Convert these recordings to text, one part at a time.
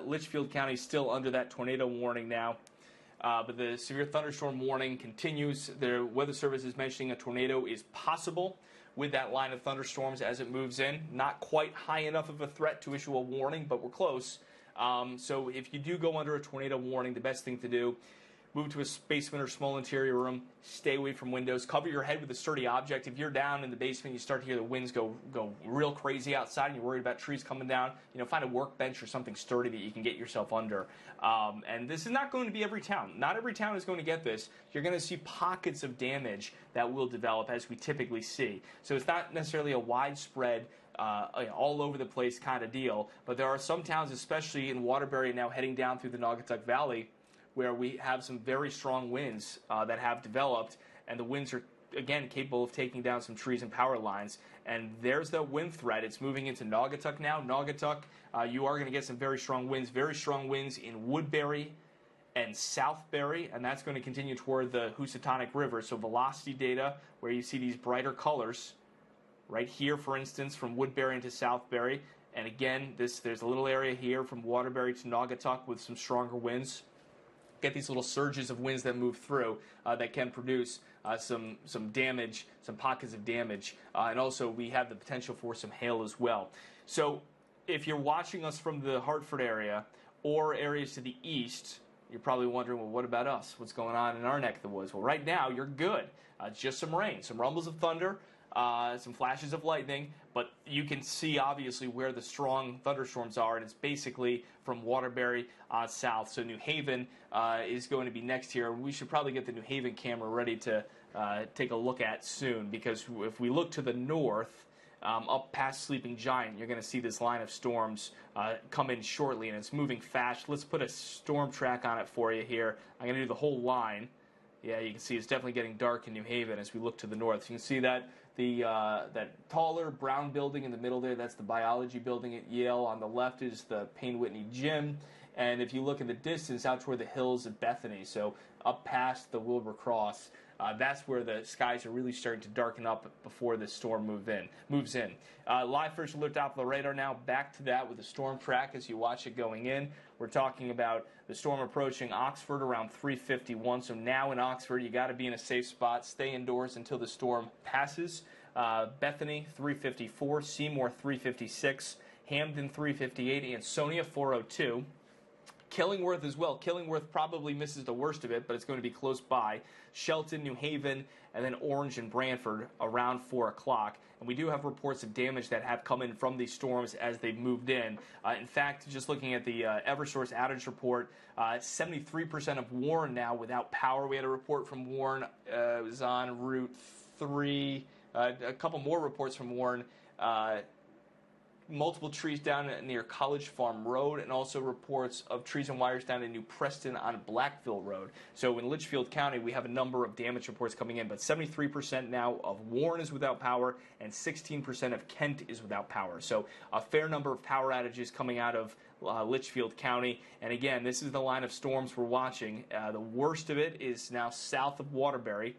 Litchfield County is still under that tornado warning now. But the severe thunderstorm warning continues. The Weather Service is mentioning a tornado is possible with that line of thunderstorms as it moves in. Not quite high enough of a threat to issue a warning, but we're close. So if you do go under a tornado warning, the best thing to do, move to a basement or small interior room, stay away from windows, cover your head with a sturdy object. If you're down in the basement, you start to hear the winds go real crazy outside and you're worried about trees coming down, find a workbench or something sturdy that you can get yourself under. And this is not going to be every town. Not every town is going to get this. You're going to see pockets of damage that will develop as we typically see. So it's not necessarily a widespread all over the place kind of deal, but there are some towns, especially in Waterbury now heading down through the Naugatuck Valley, where we have some very strong winds that have developed, and the winds are, again, capable of taking down some trees and power lines. And there's the wind threat. It's moving into Naugatuck now. Naugatuck, you are going to get some very strong winds in Woodbury and Southbury, and that's going to continue toward the Housatonic River. So velocity data, where you see these brighter colors, right here, for instance, from Woodbury into Southbury. And again, there's a little area here from Waterbury to Naugatuck with some stronger winds. Get these little surges of winds that move through that can produce some damage, some pockets of damage. And also we have the potential for some hail as well. So if you're watching us from the Hartford area or areas to the east, you're probably wondering, well, what about us? What's going on in our neck of the woods? Well, right now, you're good. Just some rain, some rumbles of thunder, some flashes of lightning, but you can see obviously where the strong thunderstorms are, and it's basically from Waterbury south. So New Haven is going to be next here. We should probably get the New Haven camera ready to take a look at soon, because if we look to the north, up past Sleeping Giant, you're going to see this line of storms come in shortly, and it's moving fast. Let's put a storm track on it for you here. I'm going to do the whole line. Yeah, you can see it's definitely getting dark in New Haven as we look to the north. You can see that that taller brown building in the middle there, that's the biology building at Yale. On the left is the Payne Whitney Gym. And if you look in the distance out toward the hills of Bethany, so up past the Wilbur Cross, that's where the skies are really starting to darken up before the storm moves in. Live first alert Doppler radar now. Back to that with the storm track as you watch it going in. We're talking about the storm approaching Oxford around 3:51. So now in Oxford, you got to be in a safe spot. Stay indoors until the storm passes. Bethany 3:54, Seymour 3:56, Hamden 3:58, Ansonia 4:02. Killingworth as well. Killingworth probably misses the worst of it, but it's going to be close by. Shelton, New Haven, and then Orange and Branford around 4 o'clock. And we do have reports of damage that have come in from these storms as they've moved in. In fact, just looking at the Eversource outage report, 73% of Warren now without power. We had a report from Warren. It was on Route 3. A couple more reports from Warren. Multiple trees down near College Farm Road, and also reports of trees and wires down in New Preston on Blackville Road. So in Litchfield County, we have a number of damage reports coming in, but 73% now of Warren is without power, and 16% of Kent is without power. So a fair number of power outages coming out of Litchfield County. And again, this is the line of storms we're watching. The worst of it is now south of Waterbury.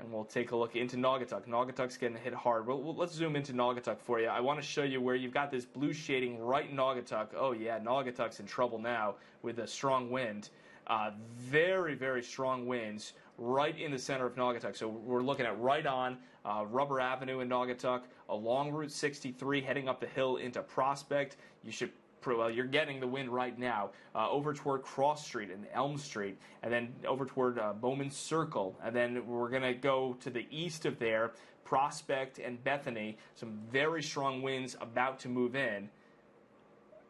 And we'll take a look into Naugatuck. Naugatuck's getting hit hard. Well, let's zoom into Naugatuck for you. I want to show you where you've got this blue shading right in Naugatuck. Oh, yeah, Naugatuck's in trouble now with a strong wind. Very, very strong winds right in the center of Naugatuck. So we're looking at right on Rubber Avenue in Naugatuck, along Route 63, heading up the hill into Prospect. You're getting the wind right now over toward Cross Street and Elm Street, and then over toward Bowman Circle, and then we're going to go to the east of there, Prospect and Bethany. Some very strong winds about to move in.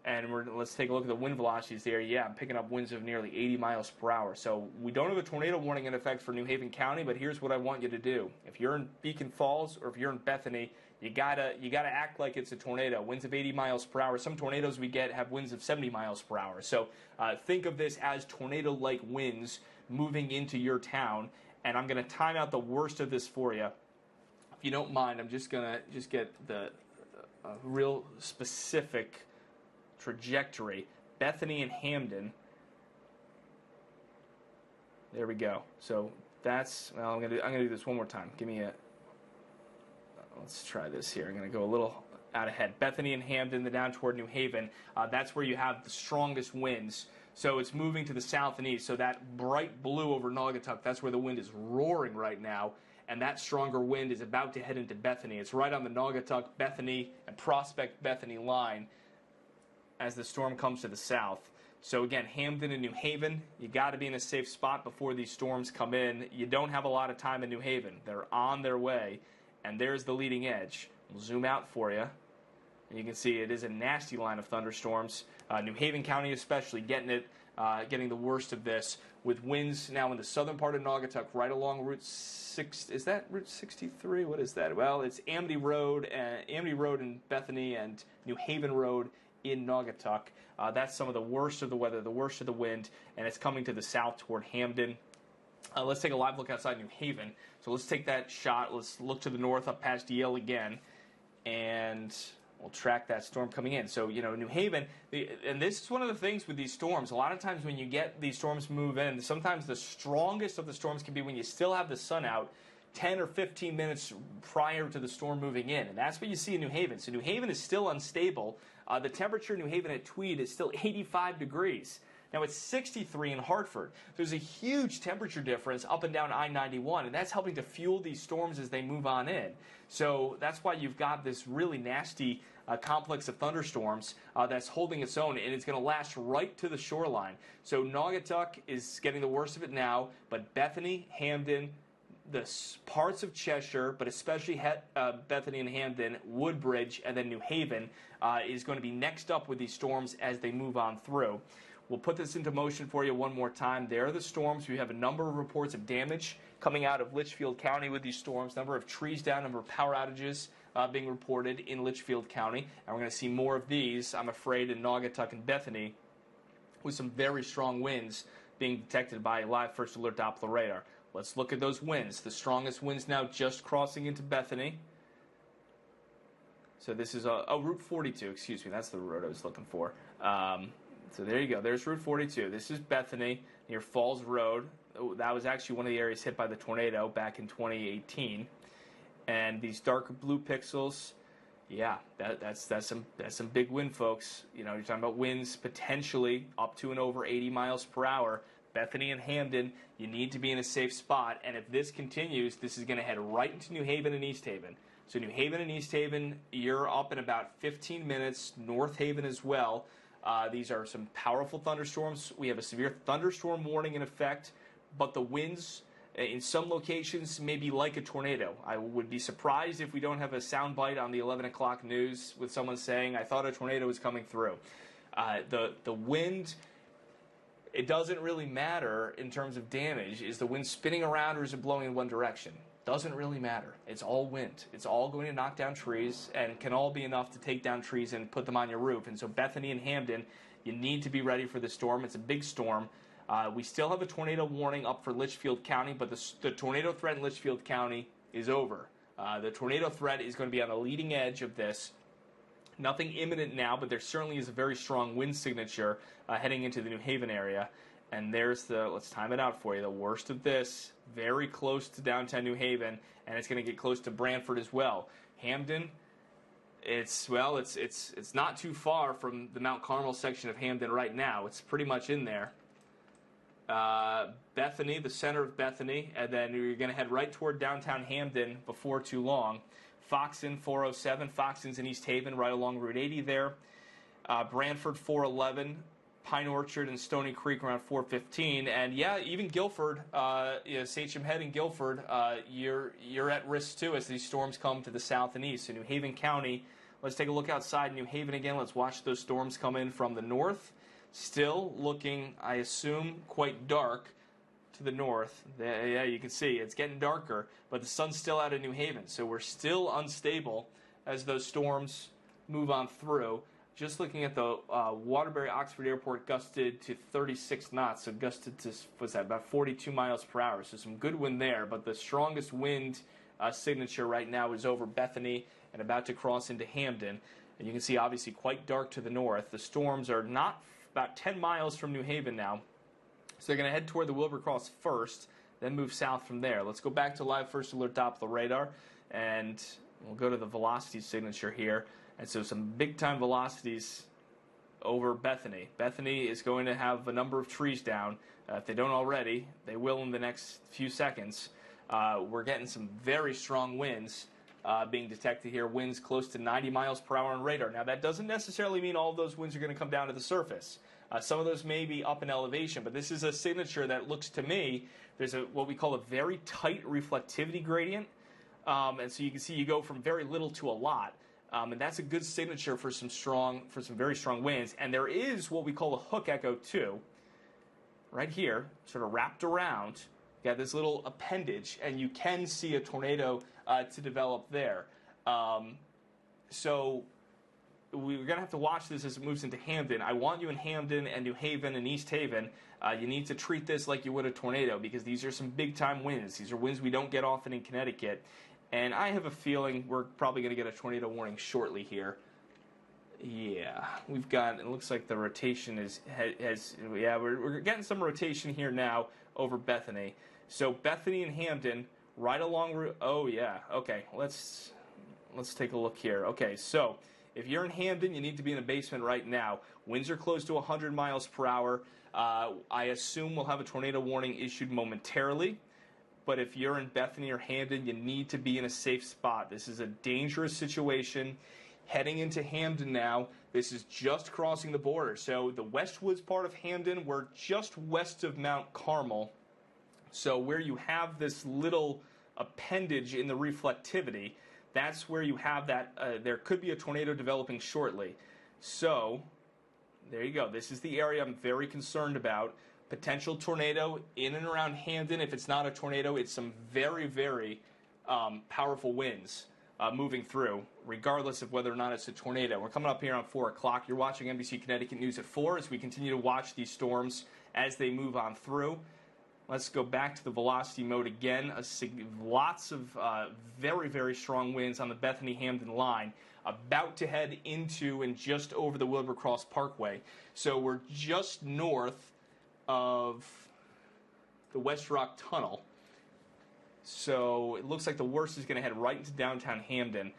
And let's take a look at the wind velocities there. Yeah, I'm picking up winds of nearly 80 miles per hour. So we don't have a tornado warning in effect for New Haven County, but here's what I want you to do. If you're in Beacon Falls or if you're in Bethany, you gotta act like it's a tornado. Winds of 80 miles per hour. Some tornadoes we get have winds of 70 miles per hour. So think of this as tornado-like winds moving into your town. And I'm going to time out the worst of this for you. If you don't mind, I'm just going to get the real specific trajectory. Bethany and Hamden. There we go. So that's, well, I'm gonna do this one more time. Give me a, let's try this here. I'm gonna go a little out ahead. Bethany and Hamden, then down toward New Haven. That's where you have the strongest winds. So it's moving to the south and east. So that bright blue over Naugatuck, that's where the wind is roaring right now. And that stronger wind is about to head into Bethany. It's right on the Naugatuck, Bethany, and Prospect Bethany line as the storm comes to the south. So again, Hamden and New Haven, you got to be in a safe spot before these storms come in. You don't have a lot of time in New Haven. They're on their way, and there's the leading edge. We'll zoom out for you. And you can see it is a nasty line of thunderstorms. New Haven County especially getting the worst of this, with winds now in the southern part of Naugatuck right along Route 6. Is that Route 63? What is that? Well, it's Amity Road in Bethany and New Haven Road in Naugatuck. That's some of the worst of the weather, the worst of the wind, and it's coming to the south toward Hamden. Let's take a live look outside New Haven. So let's take that shot. Let's look to the north up past Yale again, and we'll track that storm coming in. So, New Haven, and this is one of the things with these storms. A lot of times when you get these storms move in, sometimes the strongest of the storms can be when you still have the sun out 10 or 15 minutes prior to the storm moving in. And that's what you see in New Haven. So New Haven is still unstable. The temperature in New Haven at Tweed is still 85 degrees. Now it's 63 in Hartford. There's a huge temperature difference up and down I-91, and that's helping to fuel these storms as they move on in. So that's why you've got this really nasty complex of thunderstorms that's holding its own, and it's going to last right to the shoreline. So Naugatuck is getting the worst of it now, but Bethany, Hamden, the parts of Cheshire, but especially Bethany and Hamden, Woodbridge, and then New Haven is going to be next up with these storms as they move on through. We'll put this into motion for you one more time. There are the storms. We have a number of reports of damage coming out of Litchfield County with these storms, number of trees down, number of power outages being reported in Litchfield County. And we're going to see more of these, I'm afraid, in Naugatuck and Bethany, with some very strong winds being detected by live first alert Doppler radar. Let's look at those winds. The strongest winds now just crossing into Bethany. So this is Route 42, excuse me. That's the road I was looking for. So there you go. There's Route 42. This is Bethany near Falls Road. That was actually one of the areas hit by the tornado back in 2018. And these darker blue pixels, yeah, that's some big wind, folks. You're talking about winds potentially up to and over 80 miles per hour. Bethany and Hamden, you need to be in a safe spot. And if this continues, this is going to head right into New Haven and East Haven. So New Haven and East Haven, you're up in about 15 minutes. North Haven as well. These are some powerful thunderstorms. We have a severe thunderstorm warning in effect, but the winds in some locations may be like a tornado. I would be surprised if we don't have a soundbite on the 11 o'clock news with someone saying, I thought a tornado was coming through. The wind, it doesn't really matter in terms of damage. Is the wind spinning around or is it blowing in one direction? Doesn't really matter. It's all wind. It's all going to knock down trees and can all be enough to take down trees and put them on your roof. And so Bethany and Hamden, you need to be ready for the storm. It's a big storm. We still have a tornado warning up for Litchfield County, but the tornado threat in Litchfield County is over. The tornado threat is going to be on the leading edge of this. Nothing imminent now, but there certainly is a very strong wind signature heading into the New Haven area. And there's let's time it out for you, the worst of this, very close to downtown New Haven, and it's going to get close to Branford as well. Hamden, it's not too far from the Mount Carmel section of Hamden right now. It's pretty much in there. Bethany, the center of Bethany, and then you're going to head right toward downtown Hamden before too long. Foxton, 407. Foxton's in East Haven, right along Route 80 there. Branford, 411. Pine Orchard and Stony Creek around 415. And, yeah, even Guilford, Sachem Head and Guilford, you're at risk, too, as these storms come to the south and east. So New Haven County, let's take a look outside New Haven again. Let's watch those storms come in from the north. Still looking, I assume, quite dark to the north. Yeah, you can see it's getting darker, but the sun's still out of New Haven. So we're still unstable as those storms move on through. Just looking at the Waterbury-Oxford Airport gusted to 36 knots, so gusted to, about 42 miles per hour. So some good wind there, but the strongest wind signature right now is over Bethany and about to cross into Hamden. And you can see, obviously, quite dark to the north. The storms are not about 10 miles from New Haven now. So they're going to head toward the Wilbur Cross first, then move south from there. Let's go back to live first alert Doppler radar, and we'll go to the velocity signature here. And so some big-time velocities over Bethany. Bethany is going to have a number of trees down. If they don't already, they will in the next few seconds. We're getting some very strong winds being detected here, winds close to 90 miles per hour on radar. Now, that doesn't necessarily mean all of those winds are going to come down to the surface. Some of those may be up in elevation, but this is a signature that looks to me, there's what we call a very tight reflectivity gradient. And so you can see you go from very little to a lot. And that's a good signature for some very strong winds. And there is what we call a hook echo too, right here, sort of wrapped around. You got this little appendage, and you can see a tornado to develop there. So we're going to have to watch this as it moves into Hamden. I want you in Hamden and New Haven and East Haven. You need to treat this like you would a tornado, because these are some big-time winds. These are winds we don't get often in Connecticut. And I have a feeling we're probably going to get a tornado warning shortly here. Yeah, we've got, it looks like the rotation we're getting some rotation here now over Bethany. So Bethany and Hamden, right along route, oh yeah, okay, let's take a look here. Okay, so if you're in Hamden, you need to be in the basement right now. Winds are close to 100 miles per hour. I assume we'll have a tornado warning issued momentarily. But if you're in Bethany or Hamden, you need to be in a safe spot. This is a dangerous situation. Heading into Hamden now, this is just crossing the border. So the Westwoods part of Hamden, we're just west of Mount Carmel. So where you have this little appendage in the reflectivity, that's where you have that, there could be a tornado developing shortly. So there you go. This is the area I'm very concerned about. Potential tornado in and around Hamden. If it's not a tornado, it's some very, very powerful winds moving through, regardless of whether or not it's a tornado. We're coming up here on 4 o'clock. You're watching NBC Connecticut News at 4 as we continue to watch these storms as they move on through. Let's go back to the velocity mode again. Lots of very, very strong winds on the Bethany-Hamden line, about to head into and just over the Wilbur Cross Parkway. So we're just north of the West Rock Tunnel. So it looks like the worst is going to head right into downtown Hamden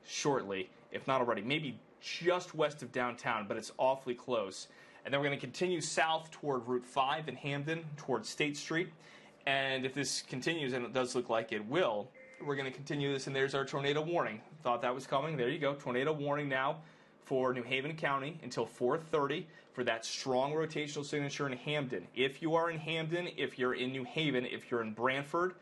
shortly, if not already. Maybe just west of downtown, but it's awfully close. And then we're going to continue south toward Route 5 in Hamden, towards State Street. And if this continues, and it does look like it will, we're going to continue this, and there's our tornado warning. Thought that was coming. There you go. Tornado warning now for New Haven County until 4:30 for that strong rotational signature in Hamden. If you are in Hamden, if you're in New Haven, if you're in Branford,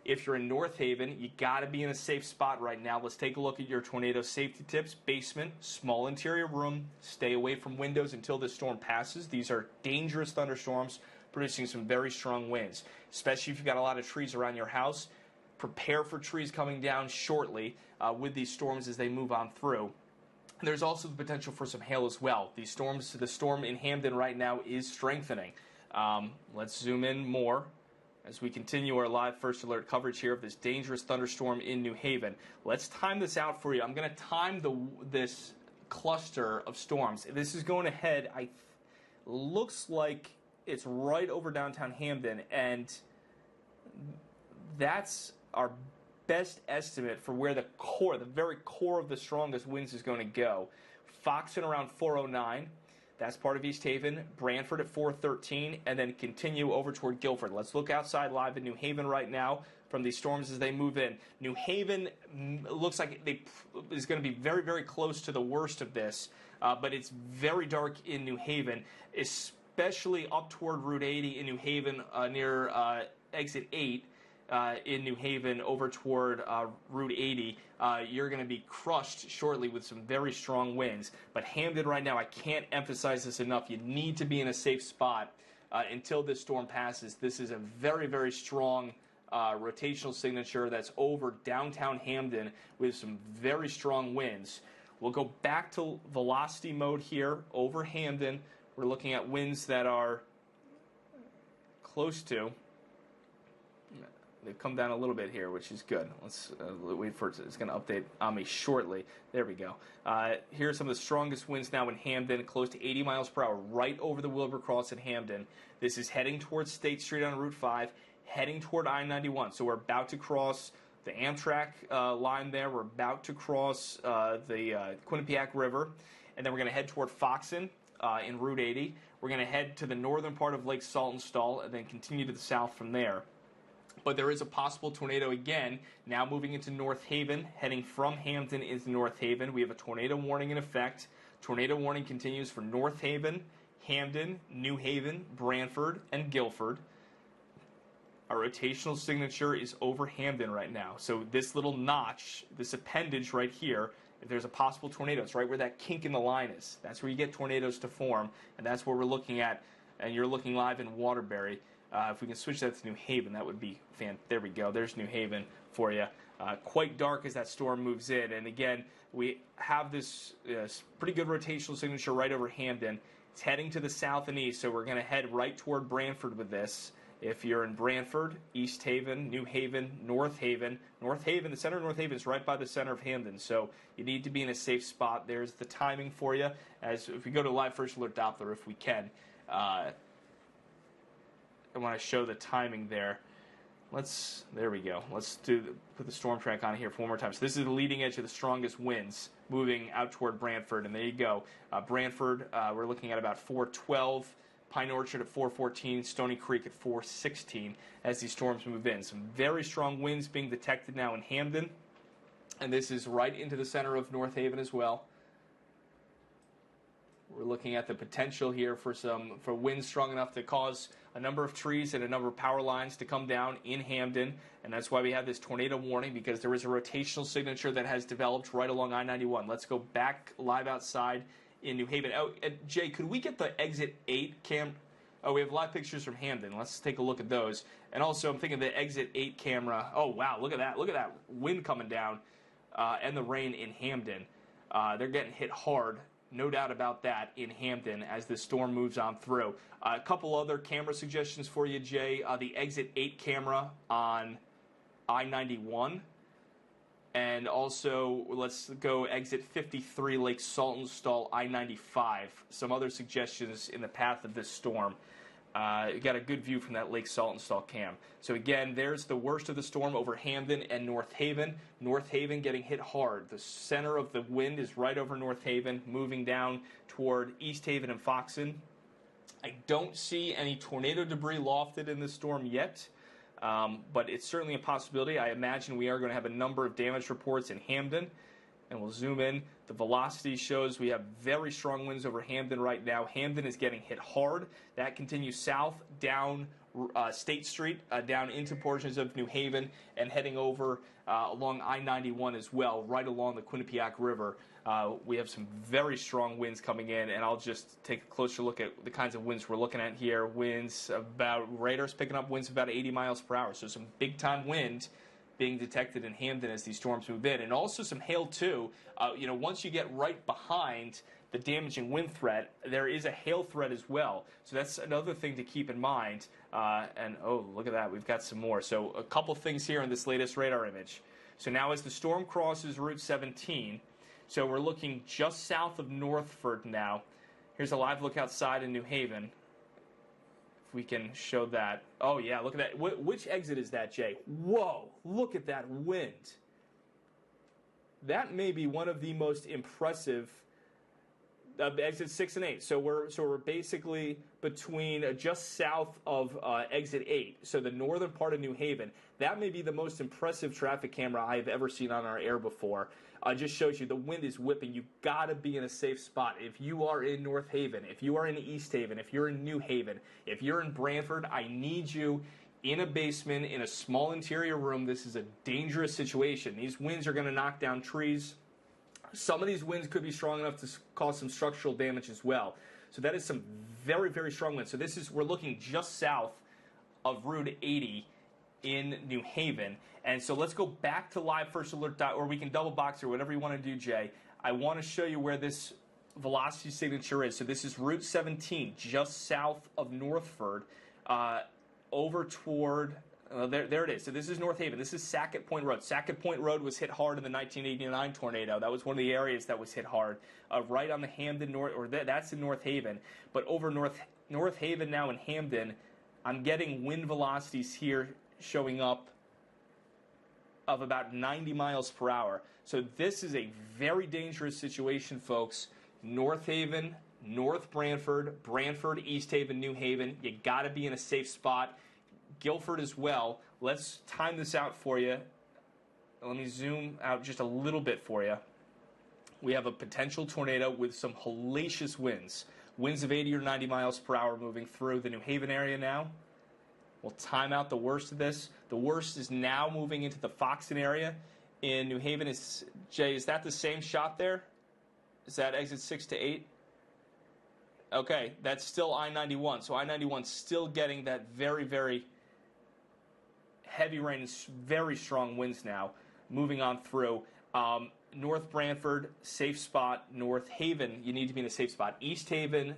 if you're in North Haven, you got to be in a safe spot right now. Let's take a look at your tornado safety tips. Basement, small interior room, stay away from windows until this storm passes. These are dangerous thunderstorms producing some very strong winds, especially if you've got a lot of trees around your house. Prepare for trees coming down shortly with these storms as they move on through. There's also the potential for some hail as well. The storm in Hamden right now is strengthening. Let's zoom in more as we continue our live first alert coverage here of this dangerous thunderstorm in New Haven. Let's time this out for you. I'm going to time this cluster of storms. This is going to head, looks like it's right over downtown Hamden, and that's our best estimate for where the very core of the strongest winds is going to go. Foxton around 409. That's part of East Haven. Branford at 413, and then continue over toward Guilford. Let's look outside live in New Haven right now from these storms as they move in. New Haven looks like is going to be very, very close to the worst of this, but it's very dark in New Haven, especially up toward Route 80 in New Haven near Exit 8. In New Haven over toward Route 80, you're going to be crushed shortly with some very strong winds. But Hamden right now, I can't emphasize this enough. You need to be in a safe spot until this storm passes. This is a very, very strong rotational signature that's over downtown Hamden with some very strong winds. We'll go back to velocity mode here over Hamden. We're looking at winds that are close to. They've come down a little bit here, which is good. Let's wait for it. It's going to update on me shortly. There we go. Here are some of the strongest winds now in Hamden, close to 80 miles per hour, right over the Wilbur Cross in Hamden. This is heading towards State Street on Route 5, heading toward I-91. So we're about to cross the Amtrak line there. We're about to cross the Quinnipiac River, and then we're going to head toward Foxen in Route 80. We're going to head to the northern part of Lake Saltonstall and then continue to the south from there. But there is a possible tornado again, now moving into North Haven, heading from Hampden into North Haven. We have a tornado warning in effect. Tornado warning continues for North Haven, Hampden, New Haven, Branford, and Guilford. Our rotational signature is over Hampden right now. So this little notch, this appendage right here, if there's a possible tornado, it's right where that kink in the line is. That's where you get tornadoes to form, and that's what we're looking at. And you're looking live in Waterbury. If we can switch that to New Haven, that would be fantastic. There we go. There's New Haven for you. Quite dark as that storm moves in. And again, we have this pretty good rotational signature right over Hampden. It's heading to the south and east, so we're going to head right toward Branford with this. If you're in Branford, East Haven, New Haven, North Haven, the center of North Haven is right by the center of Hampden, so you need to be in a safe spot. There's the timing for you. As if we go to Live First Alert Doppler, if we can, I want to show the timing there. There we go. Let's put the storm track on here for one more time. So this is the leading edge of the strongest winds moving out toward Branford, and there you go. Branford, we're looking at about 412. Pine Orchard at 414, Stony Creek at 416 as these storms move in. Some very strong winds being detected now in Hampden, and this is right into the center of North Haven as well. We're looking at the potential here for winds strong enough to cause a number of trees and a number of power lines to come down in Hampden, and that's why we have this tornado warning, because there is a rotational signature that has developed right along I-91. Let's go back live outside in New Haven. Oh, Jay, could we get the exit 8 cam? Oh, we have live pictures from Hampden. Let's take a look at those. And also, I'm thinking the exit 8 camera. Oh, wow, look at that. Look at that wind coming down and the rain in Hampden. They're getting hit hard, no doubt about that, in Hampden as the storm moves on through. A couple other camera suggestions for you, Jay. The exit 8 camera on I-91. And also, let's go exit 53 Lake Saltonstall, I-95. Some other suggestions in the path of this storm. You got a good view from that Lake Saltonstall cam. So again, there's the worst of the storm over Hampden and North Haven. North Haven getting hit hard. The center of the wind is right over North Haven, moving down toward East Haven and Foxen. I don't see any tornado debris lofted in this storm yet. But it's certainly a possibility. I imagine we are going to have a number of damage reports in Hampden, and we'll zoom in. The velocity shows we have very strong winds over Hampden right now. Hampden is getting hit hard. That continues south down State Street, down into portions of New Haven, and heading over along I-91 as well, right along the Quinnipiac River. We have some very strong winds coming in, and I'll just take a closer look at the kinds of winds we're looking at here. Winds radar's picking up winds about 80 miles per hour, so some big-time wind being detected in Hampden as these storms move in. And also some hail, too. Once you get right behind the damaging wind threat, there is a hail threat as well. So that's another thing to keep in mind. And, oh, look at that. We've got some more. So a couple things here in this latest radar image. So now as the storm crosses Route 17, so we're looking just south of Northford now. Here's a live look outside in New Haven. If we can show that. Oh, yeah, look at that. Which exit is that, Jay? Whoa, look at that wind. That may be one of the most impressive exit 6 and 8. So we're basically between just south of exit 8, so the northern part of New Haven. That may be the most impressive traffic camera I've ever seen on our air before. Just shows you the wind is whipping. You got to be in a safe spot. If you are in North Haven, if you are in East Haven, if you're in New Haven, if you're in Branford, I need you in a basement, in a small interior room. This is a dangerous situation. These winds are going to knock down trees. Some of these winds could be strong enough to cause some structural damage as well. So that is some very, very strong winds. So we're looking just south of Route 80 in New Haven. And so let's go back to Live First Alert, or we can double box or whatever you want to do, Jay. I want to show you where this velocity signature is. So this is Route 17, just south of Northford, over toward, there it is. So this is North Haven. This is Sackett Point Road. Sackett Point Road was hit hard in the 1989 tornado. That was one of the areas that was hit hard. Right on the Hampden North, that's in North Haven. But over North Haven now in Hampden, I'm getting wind velocities here showing up of about 90 miles per hour. So this is a very dangerous situation, folks. North Haven, North Branford, Branford, East Haven, New Haven. You got to be in a safe spot. Guilford as well. Let's time this out for you. Let me zoom out just a little bit for you. We have a potential tornado with some hellacious winds. Winds of 80 or 90 miles per hour moving through the New Haven area now. We'll time out the worst of this. The worst is now moving into the Foxton area. In New Haven, Jay, is that the same shot there? Is that exit 6 to 8? Okay, that's still I-91. So I-91 still getting that very, very heavy rain and very strong winds now. Moving on through. North Branford, safe spot. North Haven, you need to be in a safe spot. East Haven,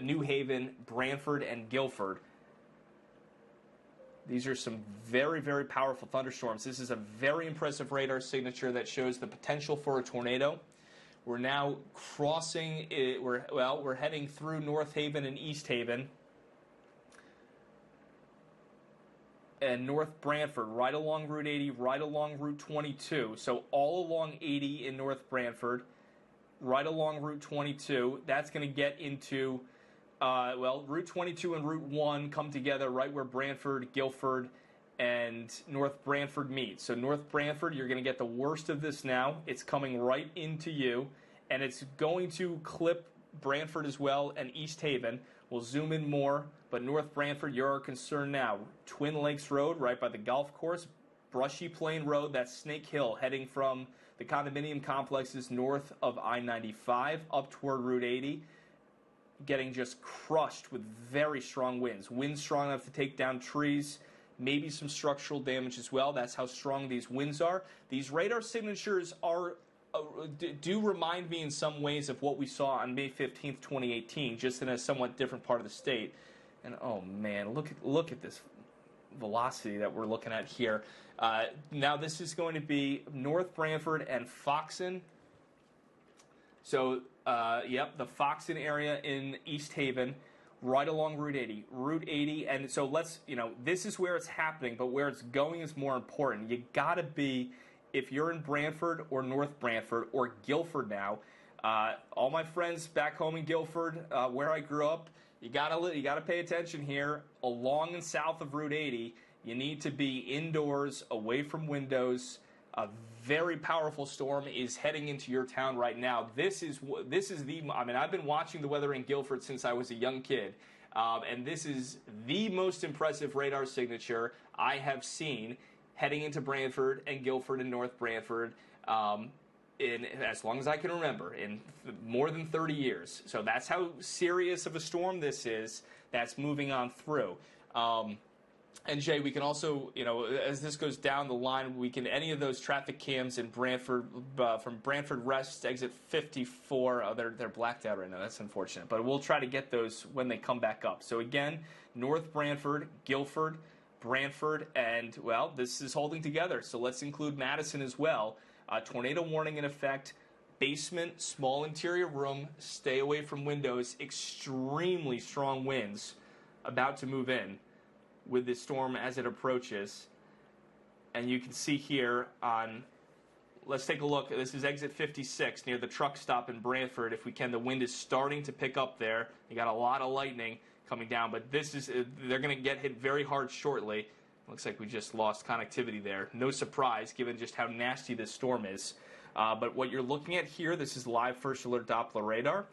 New Haven, Branford, and Guilford. These are some very, very powerful thunderstorms. This is a very impressive radar signature that shows the potential for a tornado. We're now crossing it. We're heading through North Haven and East Haven. And North Branford, right along Route 80, right along Route 22. So all along 80 in North Branford, right along Route 22. That's going to get into, Route 22 and Route 1 come together right where Branford, Guilford, and North Branford meet. So North Branford, you're going to get the worst of this now. It's coming right into you, and it's going to clip Branford as well and East Haven. We'll zoom in more, but North Branford, you're our concern now. Twin Lakes Road, right by the golf course. Brushy Plain Road, that's Snake Hill, heading from the condominium complexes north of I-95 up toward Route 80. Getting just crushed with very strong winds. Winds strong enough to take down trees, maybe some structural damage as well. That's how strong these winds are. These radar signatures do remind me in some ways of what we saw on May 15th, 2018, just in a somewhat different part of the state. And oh man, look at this velocity that we're looking at here. Now this is going to be North Branford and Foxton. So, the Foxton area in East Haven, right along Route 80. Route 80, and so this is where it's happening, but where it's going is more important. You gotta be, if you're in Branford or North Branford or Guilford now, all my friends back home in Guilford, where I grew up, you gotta pay attention here. Along and south of Route 80, you need to be indoors, away from windows. A very powerful storm is heading into your town right now. I've been watching the weather in Guilford since I was a young kid, and this is the most impressive radar signature I have seen heading into Branford and Guilford and North Branford in as long as I can remember, in more than 30 years. So that's how serious of a storm this is that's moving on through. And Jay, we can also, as this goes down the line, any of those traffic cams in Branford, from Branford West, exit 54, they're blacked out right now. That's unfortunate. But we'll try to get those when they come back up. So again, North Branford, Guilford, Branford, and, this is holding together. So let's include Madison as well. Tornado warning in effect. Basement, small interior room, stay away from windows. Extremely strong winds about to move in with this storm as it approaches. And you can see here let's take a look. This is exit 56 near the truck stop in Branford. If we can, the wind is starting to pick up there. You got a lot of lightning coming down, but they're going to get hit very hard shortly. Looks like we just lost connectivity there. No surprise, given just how nasty this storm is. But what you're looking at here, this is live First Alert Doppler radar.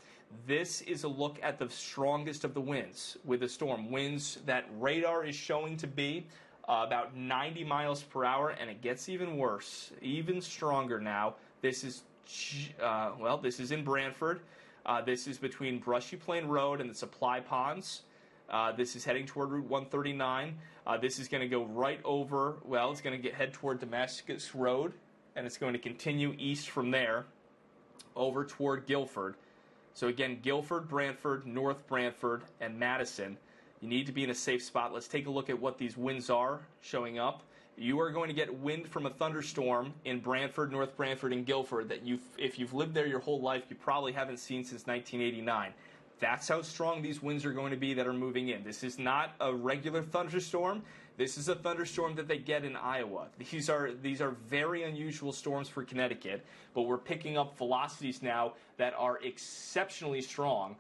This is a look at the strongest of the winds with the storm. Winds that radar is showing to be about 90 miles per hour, and it gets even worse, even stronger now. This is in Branford. This is between Brushy Plain Road and the Supply Ponds. This is heading toward Route 139. This is going to go right over, it's going to head toward Damascus Road, and it's going to continue east from there over toward Guilford. So again, Guilford, Branford, North Branford, and Madison. You need to be in a safe spot. Let's take a look at what these winds are showing up. You are going to get wind from a thunderstorm in Branford, North Branford, and Guilford that if you've lived there your whole life, you probably haven't seen since 1989. That's how strong these winds are going to be that are moving in. This is not a regular thunderstorm. This is a thunderstorm that they get in Iowa. These are very unusual storms for Connecticut, but we're picking up velocities now that are exceptionally strong,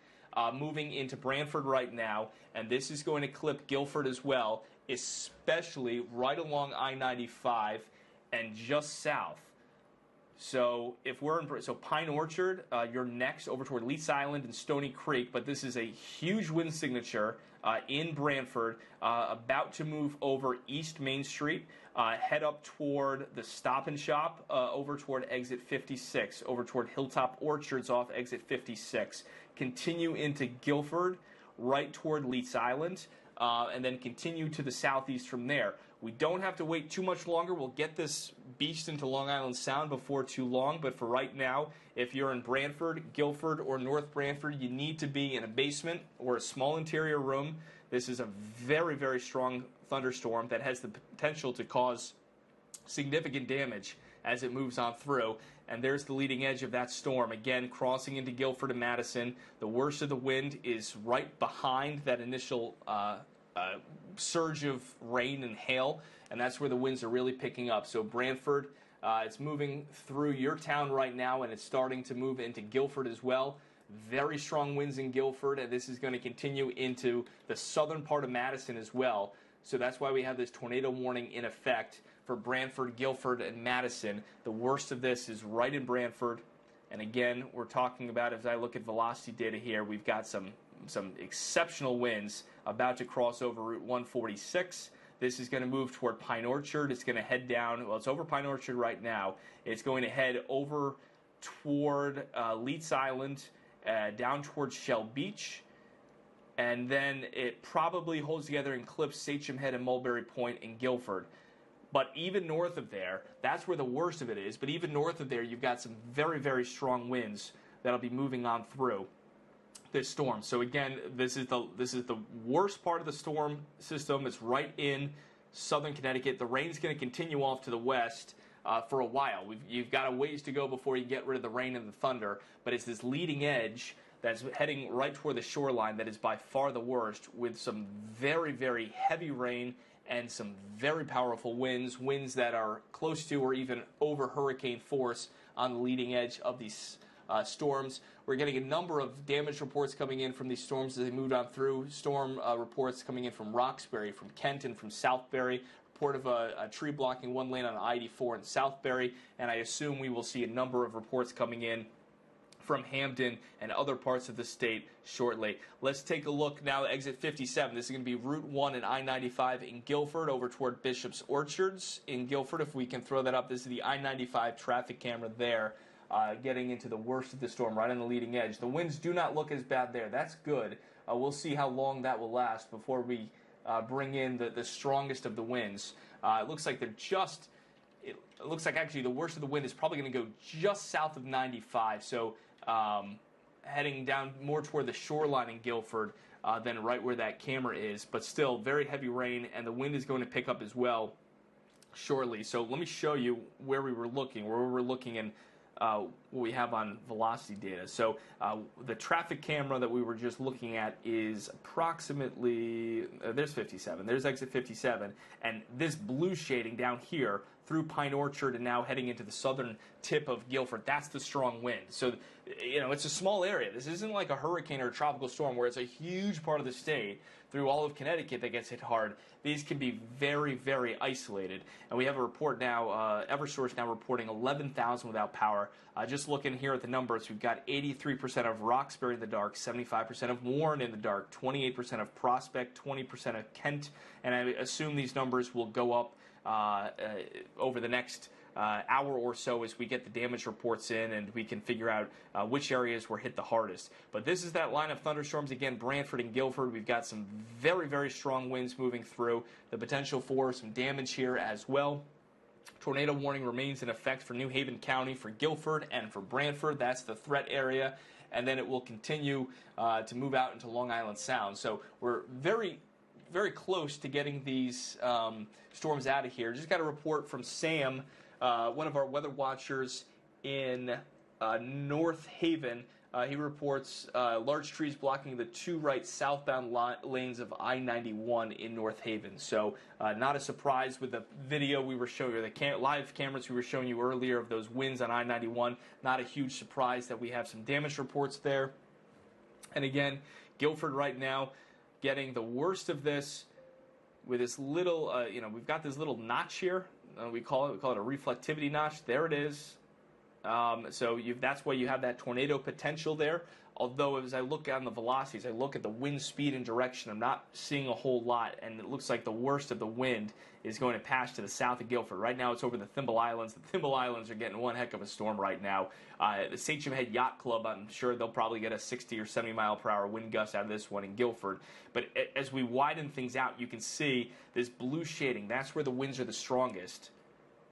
moving into Branford right now, and this is going to clip Guilford as well, especially right along I-95 and just south. So if we're in Pine Orchard, you're next over toward Leeds Island and Stony Creek, but this is a huge wind signature in Branford, about to move over East Main Street, head up toward the Stop and Shop, over toward exit 56, over toward Hilltop Orchards off exit 56, continue into Guilford, right toward Leeds Island, and then continue to the southeast from there. We don't have to wait too much longer. We'll get this beast into Long Island Sound before too long, but for right now, if you're in Branford, Guilford, or North Branford, you need to be in a basement or a small interior room. This is a very, very strong thunderstorm that has the potential to cause significant damage as it moves on through. And there's the leading edge of that storm, again, crossing into Guilford and Madison. The worst of the wind is right behind that initial surge of rain and hail, and that's where the winds are really picking up. So Branford, it's moving through your town right now, and it's starting to move into Guilford as well. Very strong winds in Guilford, and this is going to continue into the southern part of Madison as well. So that's why we have this tornado warning in effect for Branford, Guilford, and Madison. The worst of this is right in Branford. And again, we're talking about, as I look at velocity data here, we've got some exceptional winds about to cross over Route 146. This is going to move toward Pine Orchard. It's going to head down. Well, it's over Pine Orchard right now. It's going to head over toward Leeds Island, down towards Shell Beach, and then it probably holds together and clips Sachem Head and Mulberry Point in Guilford. But even north of there, that's where the worst of it is, but even north of there, you've got some very, very strong winds that'll be moving on through this storm. So again, this is the worst part of the storm system. It's right in southern Connecticut. The rain's going to continue off to the west for a while. You've got a ways to go before you get rid of the rain and the thunder, but it's this leading edge that's heading right toward the shoreline that is by far the worst, with some very, very heavy rain and some very powerful winds that are close to or even over hurricane force on the leading edge of these storms. We're getting a number of damage reports coming in from these storms as they moved on through. Storm reports coming in from Roxbury, from Kent, and from Southbury. Report of a tree blocking one lane on I-84 in Southbury, and I assume we will see a number of reports coming in from Hampden and other parts of the state shortly. Let's take a look now at exit 57. This is going to be Route 1 and I-95 in Guilford over toward Bishop's Orchards in Guilford. If we can throw that up, this is the I-95 traffic camera there, getting into the worst of the storm, right on the leading edge. The winds do not look as bad there. That's good. We'll see how long that will last before we bring in the strongest of the winds. It looks like it looks like actually the worst of the wind is probably going to go just south of 95. So heading down more toward the shoreline in Guilford than right where that camera is, but still very heavy rain, and the wind is going to pick up as well shortly. So let me show you where we were looking in what we have on velocity data. So the traffic camera that we were just looking at is approximately, there's 57, there's exit 57, and this blue shading down here through Pine Orchard and now heading into the southern tip of Guilford, that's the strong wind. So, it's a small area. This isn't like a hurricane or a tropical storm where it's a huge part of the state through all of Connecticut that gets hit hard. These can be very, very isolated. And we have a report now, Eversource now reporting 11,000 without power. Just looking here at the numbers, we've got 83% of Roxbury in the dark, 75% of Warren in the dark, 28% of Prospect, 20% of Kent, and I assume these numbers will go up over the next hour or so as we get the damage reports in and we can figure out which areas were hit the hardest. But this is that line of thunderstorms. Again, Branford and Guilford, we've got some very, very strong winds moving through. The potential for some damage here as well. Tornado warning remains in effect for New Haven County, for Guilford, and for Branford. That's the threat area. And then it will continue to move out into Long Island Sound. So we're very, very close to getting these storms out of here. Just got a report from Sam, one of our weather watchers in North Haven. He reports large trees blocking the 2 right southbound lanes of I-91 in North Haven. So not a surprise with the video we were showing, or the live cameras we were showing you earlier of those winds on I-91. Not a huge surprise that we have some damage reports there. And again, Guilford right now getting the worst of this with this little, we've got this little notch here. We call it a reflectivity notch. There it is. So that's why you have that tornado potential there. Although as I look on the velocities, I look at the wind speed and direction, I'm not seeing a whole lot, and it looks like the worst of the wind is going to pass to the south of Guilford. Right now it's over the Thimble Islands. The Thimble Islands are getting one heck of a storm right now. The Sachem Head Yacht Club, I'm sure they'll probably get a 60 or 70 mile per hour wind gust out of this one in Guilford. But as we widen things out, you can see this blue shading. That's where the winds are the strongest.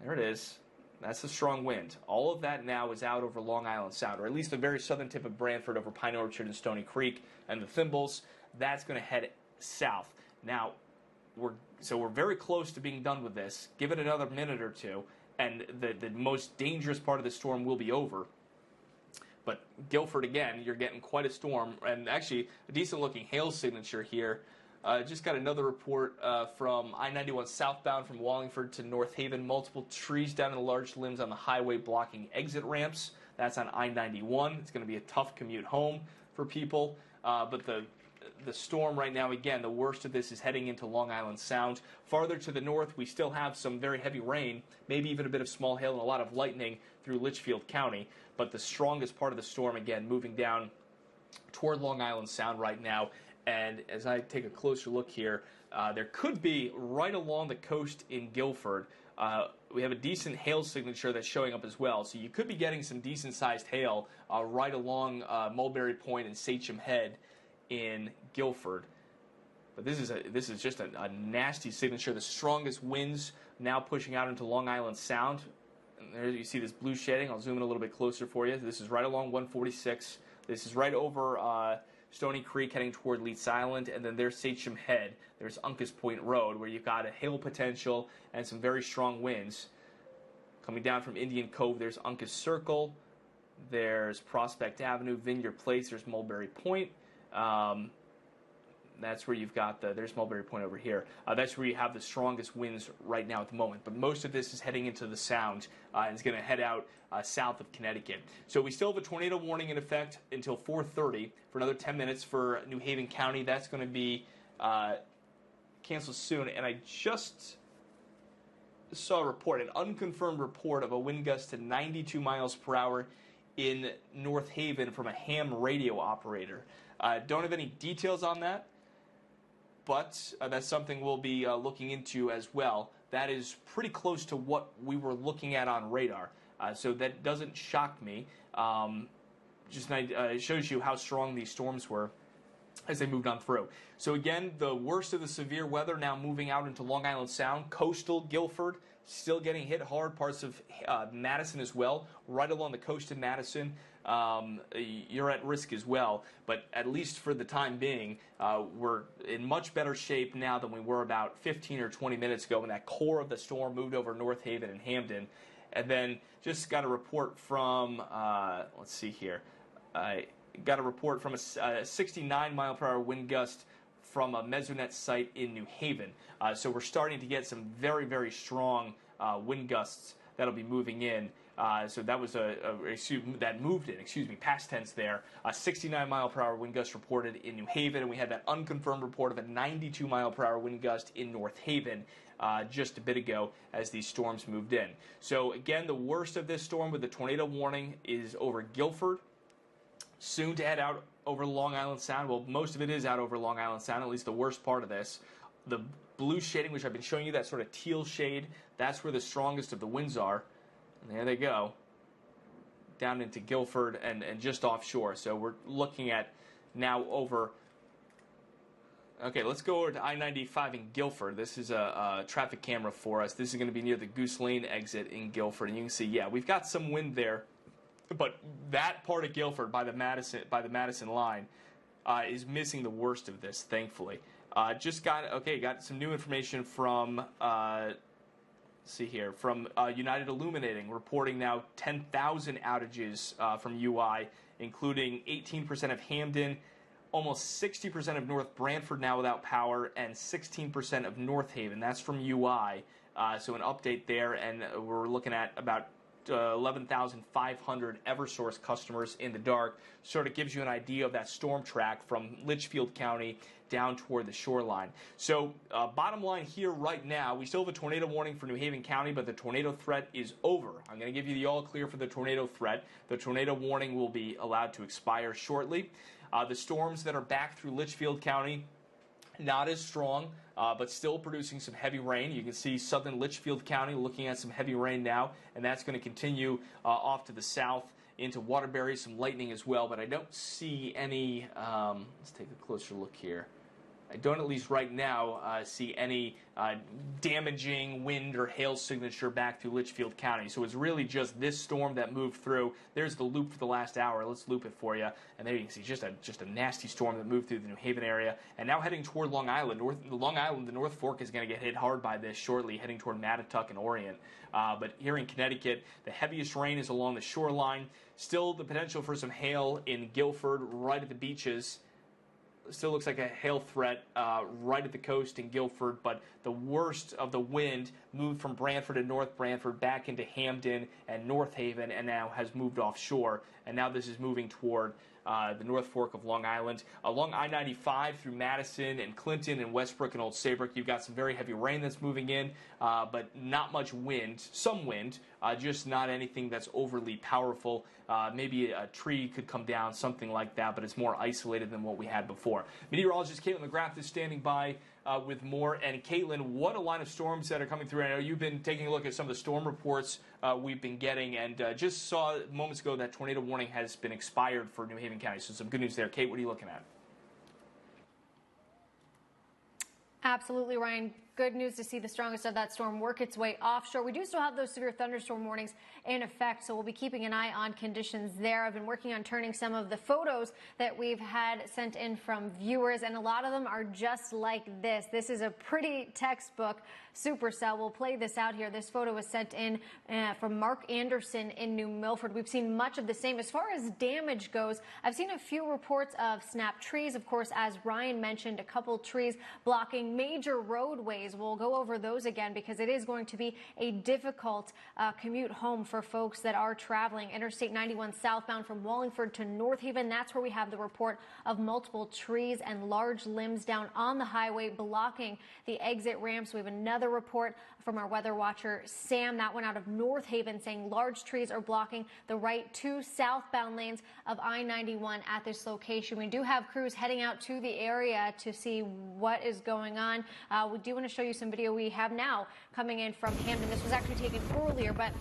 There it is. That's a strong wind. All of that now is out over Long Island Sound, or at least the very southern tip of Branford over Pine Orchard and Stony Creek and the Thimbles. That's going to head south. Now, we're very close to being done with this. Give it another minute or two, and the most dangerous part of the storm will be over. But Guilford, again, you're getting quite a storm, and actually a decent-looking hail signature here. Just got another report from I-91 southbound from Wallingford to North Haven. Multiple trees down in the large limbs on the highway blocking exit ramps. That's on I-91. It's going to be a tough commute home for people. But the storm right now, again, the worst of this is heading into Long Island Sound. Farther to the north, we still have some very heavy rain, maybe even a bit of small hail and a lot of lightning through Litchfield County. But the strongest part of the storm, again, moving down toward Long Island Sound right now. And as I take a closer look here, there could be right along the coast in Guilford. We have a decent hail signature that's showing up as well. So you could be getting some decent-sized hail right along Mulberry Point and Sachem Head in Guilford. But this is just a nasty signature. The strongest winds now pushing out into Long Island Sound. And there you see this blue shading. I'll zoom in a little bit closer for you. This is right along 146. This is right over Stony Creek heading toward Leeds Island, and then there's Sachem Head. There's Uncas Point Road, where you've got a hail potential and some very strong winds. Coming down from Indian Cove, there's Uncas Circle. There's Prospect Avenue, Vineyard Place. There's Mulberry Point. That's where you've got there's Mulberry Point over here. That's where you have the strongest winds right now at the moment. But most of this is heading into the Sound and it's going to head out south of Connecticut. So we still have a tornado warning in effect until 4:30 for another 10 minutes for New Haven County. That's going to be canceled soon. And I just saw a report, an unconfirmed report of a wind gust to 92 miles per hour in North Haven from a ham radio operator. Don't have any details on that, but that's something we'll be looking into as well. That is pretty close to what we were looking at on radar, so that doesn't shock me. It shows you how strong these storms were as they moved on through. So again, the worst of the severe weather now moving out into Long Island Sound, coastal Guilford, still getting hit hard, parts of Madison as well, right along the coast in Madison. You're at risk as well, but at least for the time being, we're in much better shape now than we were about 15 or 20 minutes ago when that core of the storm moved over North Haven and Hamden. And then just got a report from, let's see here, got a report from a 69 mile per hour wind gust from a Mesonet site in New Haven. So we're starting to get some very, very strong wind gusts that'll be moving in. So that was that moved in, past tense there. A 69 mile per hour wind gust reported in New Haven, and we had that unconfirmed report of a 92 mile per hour wind gust in North Haven just a bit ago as these storms moved in. So again, the worst of this storm with the tornado warning is over Guilford. Soon to head out over Long Island Sound. Well, most of it is out over Long Island Sound, at least the worst part of this. The blue shading, which I've been showing you, that sort of teal shade, that's where the strongest of the winds are. And there they go, down into Guilford and just offshore. So we're looking at now over... Okay, let's go over to I-95 in Guilford. This is a traffic camera for us. This is going to be near the Goose Lane exit in Guilford. And you can see, yeah, we've got some wind there. But that part of Guilford by the Madison line is missing the worst of this, thankfully. Got some new information from from United Illuminating, reporting now 10,000 outages from UI including 18% of Hamden, almost 60% of North Branford now without power, and 16% of North Haven. That's from UI. So an update there, and we're looking at about 11,500 Eversource customers in the dark. Sort of gives you an idea of that storm track from Litchfield County down toward the shoreline. So bottom line here right now, we still have a tornado warning for New Haven County, but the tornado threat is over. I'm going to give you the all clear for the tornado threat. The tornado warning will be allowed to expire shortly. The storms that are back through Litchfield County, not as strong, but still producing some heavy rain. You can see southern Litchfield County looking at some heavy rain now, and that's going to continue off to the south into Waterbury, some lightning as well, but I don't see any, let's take a closer look here. I don't, at least right now, see any damaging wind or hail signature back through Litchfield County. So it's really just this storm that moved through. There's the loop for the last hour. Let's loop it for you. And there you can see just a nasty storm that moved through the New Haven area. And now heading toward Long Island. The North Fork is going to get hit hard by this shortly, heading toward Mattituck and Orient. But here in Connecticut, the heaviest rain is along the shoreline. Still the potential for some hail in Guilford, right at the beaches. Still looks like a hail threat right at the coast in Guilford, but the worst of the wind moved from Branford and North Branford back into Hamden and North Haven, and now has moved offshore. And now this is moving toward the North Fork of Long Island. Along I-95 through Madison and Clinton and Westbrook and Old Saybrook, you've got some very heavy rain that's moving in, but not much wind. Some wind, just not anything that's overly powerful. Maybe a tree could come down, something like that, but it's more isolated than what we had before. Meteorologist Caitlin McGrath is standing by with more. And Caitlin, what a line of storms that are coming through. I know you've been taking a look at some of the storm reports we've been getting, and just saw moments ago that tornado warning has been expired for New Haven County. So some good news there. Kate, what are you looking at? Absolutely, Ryan. Good news to see the strongest of that storm work its way offshore. We do still have those severe thunderstorm warnings in effect, so we'll be keeping an eye on conditions there. I've been working on turning some of the photos that we've had sent in from viewers, and a lot of them are just like this. This is a pretty textbook supercell. We'll play this out here. This photo was sent in from Mark Anderson in New Milford. We've seen much of the same. As far as damage goes, I've seen a few reports of snapped trees. Of course, as Ryan mentioned, a couple trees blocking major roadways. We'll go over those again because it is going to be a difficult commute home for folks that are traveling Interstate 91 southbound from Wallingford to North Haven. That's where we have the report of multiple trees and large limbs down on the highway blocking the exit ramps. We have another report from our weather watcher, Sam, that one out of North Haven, saying large trees are blocking the right two southbound lanes of I-91 at this location. We do have crews heading out to the area to see what is going on. We do want to show you some video we have now coming in from Hamden. This was actually taken earlier, but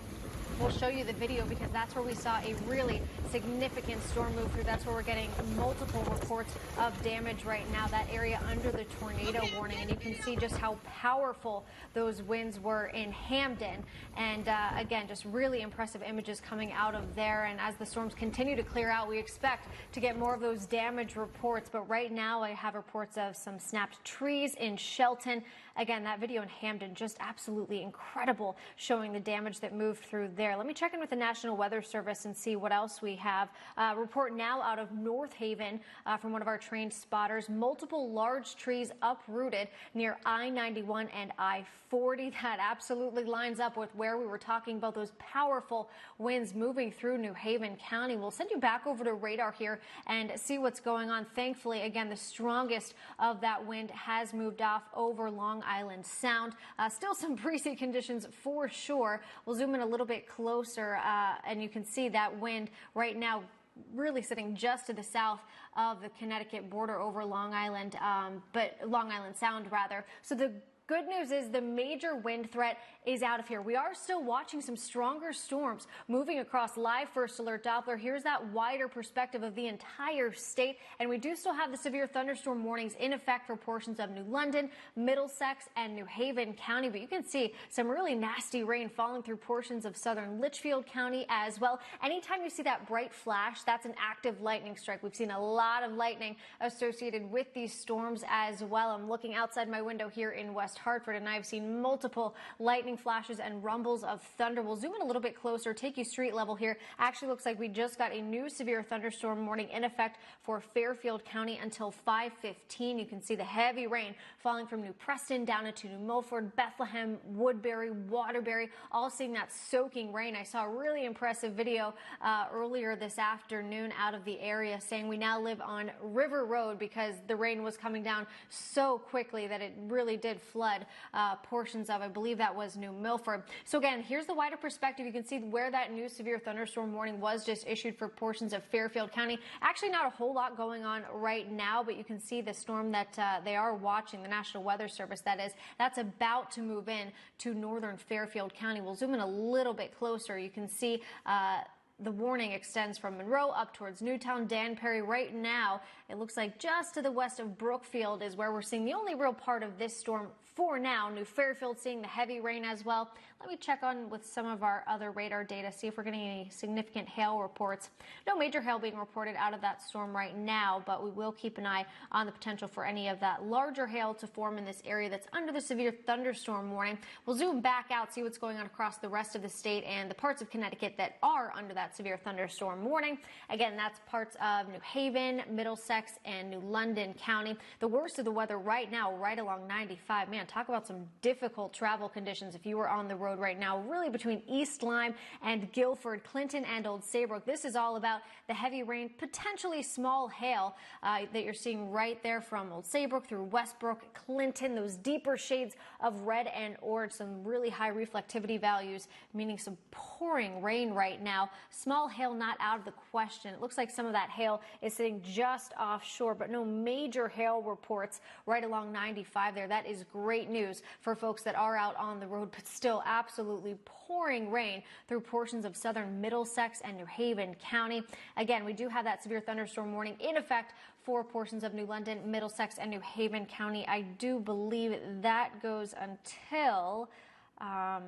we'll show you the video because that's where we saw a really significant storm move through. That's where we're getting multiple reports of damage right now, that area under the tornado warning. And you can see just how powerful those winds were in Hamden. And again, just really impressive images coming out of there. And as the storms continue to clear out, we expect to get more of those damage reports. But right now I have reports of some snapped trees in Shelton. Again, that video in Hamden, just absolutely incredible, showing the damage that moved through there. Let me check in with the National Weather Service and see what else we have. Report now out of North Haven from one of our trained spotters. Multiple large trees uprooted near I-91 and I-40. That absolutely lines up with where we were talking about those powerful winds moving through New Haven County. We'll send you back over to radar here and see what's going on. Thankfully, again, the strongest of that wind has moved off over Long Island Sound. Still some breezy conditions for sure. We'll zoom in a little bit closer and you can see that wind right now really sitting just to the south of the Connecticut border over Long Island, but Long Island Sound rather. So the good news is the major wind threat is out of here. We are still watching some stronger storms moving across live First Alert Doppler. Here's that wider perspective of the entire state. And we do still have the severe thunderstorm warnings in effect for portions of New London, Middlesex, and New Haven County. But you can see some really nasty rain falling through portions of southern Litchfield County as well. Anytime you see that bright flash, that's an active lightning strike. We've seen a lot of lightning associated with these storms as well. I'm looking outside my window here in West West Hartford, and I've seen multiple lightning flashes and rumbles of thunder. We'll zoom in a little bit closer, take you street level here. Actually looks like we just got a new severe thunderstorm warning in effect for Fairfield County until 5:15. You can see the heavy rain falling from New Preston down into New Milford, Bethlehem, Woodbury, Waterbury, all seeing that soaking rain. I saw a really impressive video earlier this afternoon out of the area saying we now live on River Road because the rain was coming down so quickly that it really did flood portions of, I believe that was New Milford. So again, here's the wider perspective. You can see where that new severe thunderstorm warning was just issued for portions of Fairfield County. Actually not a whole lot going on right now, but you can see the storm that they are watching, the National Weather Service that is, that's about to move in to northern Fairfield County. We'll zoom in a little bit closer. You can see the warning extends from Monroe up towards Newtown, Dan Perry. Right now, it looks like just to the west of Brookfield is where we're seeing the only real part of this storm for now. New Fairfield seeing the heavy rain as well. Let me check on with some of our other radar data, see if we're getting any significant hail reports. No major hail being reported out of that storm right now, but we will keep an eye on the potential for any of that larger hail to form in this area that's under the severe thunderstorm warning. We'll zoom back out, see what's going on across the rest of the state and the parts of Connecticut that are under that severe thunderstorm warning. Again, that's parts of New Haven, Middlesex, and New London County. The worst of the weather right now, right along 95. Man, talk about some difficult travel conditions if you were on the road right now, really between East Lyme and Guilford, Clinton, and Old Saybrook. This is all about the heavy rain, potentially small hail that you're seeing right there from Old Saybrook through Westbrook, Clinton, those deeper shades of red and orange, some really high reflectivity values, meaning some pouring rain right now. Small hail not out of the question. It looks like some of that hail is sitting just offshore, but no major hail reports right along 95 there. That is great news for folks that are out on the road, but still absolutely pouring rain through portions of southern Middlesex and New Haven County. Again, we do have that severe thunderstorm warning in effect for portions of New London, Middlesex, and New Haven County. I do believe that goes until, let